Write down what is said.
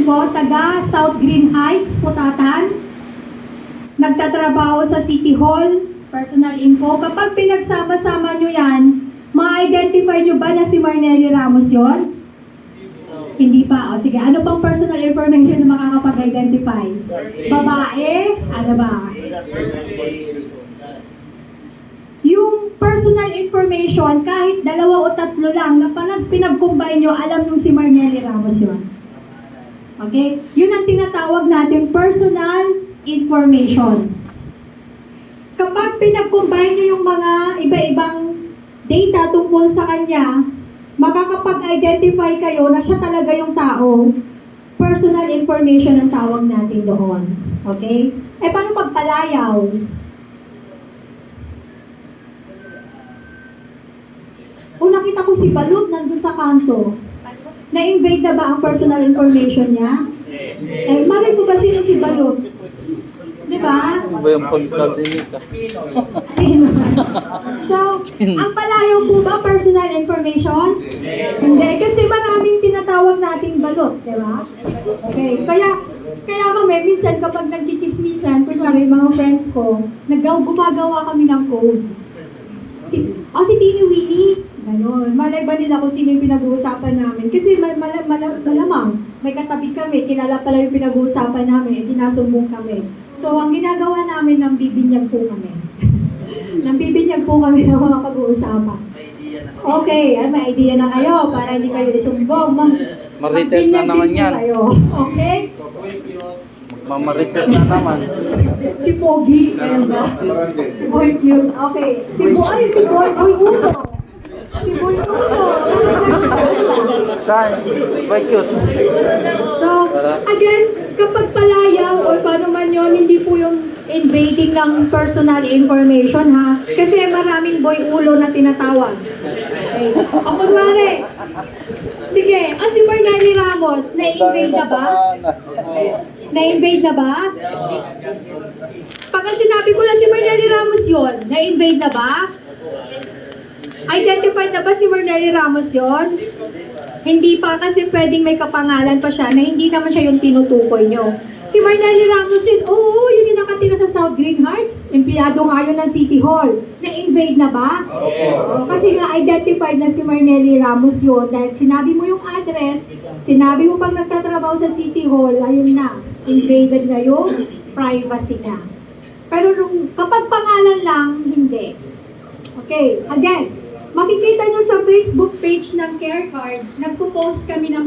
po, taga South Green Heights, Putatan. Nagtatrabaho sa City Hall, personal info. Kapag pinagsama-sama nyo yan, ma-identify nyo ba na si Marnelly Ramos yon? Hindi pa. O sige, ano pang personal information na makakapag-identify? Babae? Ano ba? Yung personal information, kahit 2 o 3 lang, na pinag-combine nyo, alam nyo si Marnelly Ramos yun. Okay? Yun ang tinatawag natin personal information. Kapag pinag-combine nyo yung mga iba-ibang data tungkol sa kanya, makakapag-identify kayo na siya talaga yung tao. Personal information ang tawag natin doon. Okay? Eh, paano pagpalayaw? O nakita ko si Balut nandun sa kanto. Na-invade na ba ang personal information niya? Eh, malay ko ba sino si Balut? Di ba? Ano ba yung pagkadinig ka? So, ang palayaw po ba personal information? Hindi, kasi maraming tinatawag nating balot, di ba? Okay, kaya kami, minsan kapag nagchichismisan, kunwari mga friends ko, gumagawa kami ng code. Si Tini Winnie, gano'n. Malay ba nila kung sino yung pinag-uusapan namin? Kasi malamang, may katabi kami, kilala pala yung pinag-uusapan namin, dinasumbong kami. So, ang ginagawa namin, nambibinyag po kami. Nambibinyag po kami ng mga pag-uusapan. Okay, may idea na kayo para hindi kayo isumbong. Marites na naman yan. Kayo. Okay? Mamarites na naman. Si Pogi, ayan ba? Si Boy Cute. Okay. Si Boy Uno. Si Boy Uno. Saan? By cute. So, again, kapag palayaw o paano man yun, hindi po yung invading ng personal information, ha? Kasi maraming boy ulo na tinatawag. Okay. O kunwari, sige, si Marnelly Ramos, na-invade na ba? Na-invade na ba? Pag sinabi ko na si Marnelly Ramos yun, na-invade na ba? Identified na ba si Marnelly Ramos yon? Hindi pa, kasi pwedeng may kapangalan pa siya na hindi naman siya yung tinutukoy nyo. Si Marnelly Ramos din, oo, yun yung nakatira sa South Green Heights. Empleyado nga yun ng City Hall. Na-invade na ba? Kasi nga identified na si Marnelly Ramos yun. Dahil sinabi mo yung address, sinabi mo pang nagtatrabaho sa City Hall, ayun na, invaded na yung privacy niya. Pero kapag pangalan lang, hindi. Okay, again, makikita nyo sa Facebook page ng CareCard, nagpo-post kami ng